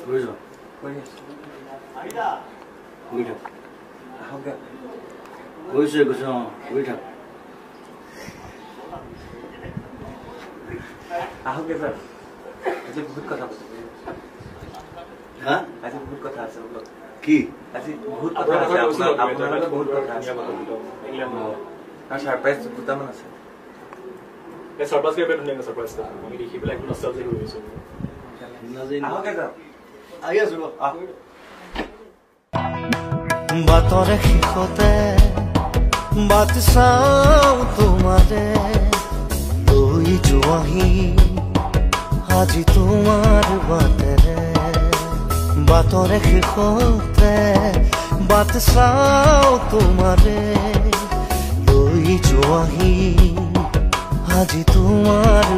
বুঝছো বুঝা কইছে কইছো বুঝা আহোগে স্যার আজি বহুত কথা আছে হ্যাঁ আজি বহুত কথা আছে কি আজি বহুত কথা আছে আপনার বহুত কথা আছে আর সারপ্রাইজ দুটামান আছে এই সারপ্রাইজ কে বেটুনিয়া সারপ্রাইজ আমি দেখি পেলাই একটু নস্টালজিক হৈ গৈছো আহোগে স্যার আহি আছো বাতৰ শেষতে বাট চাওঁ তোমাৰে লৈ যোৱাহি আজি তোমাৰ বাটেৰে বাতৰ শেষতে বাট চাওঁ তোমাৰে লৈ যোৱাহি আজি তোমাৰ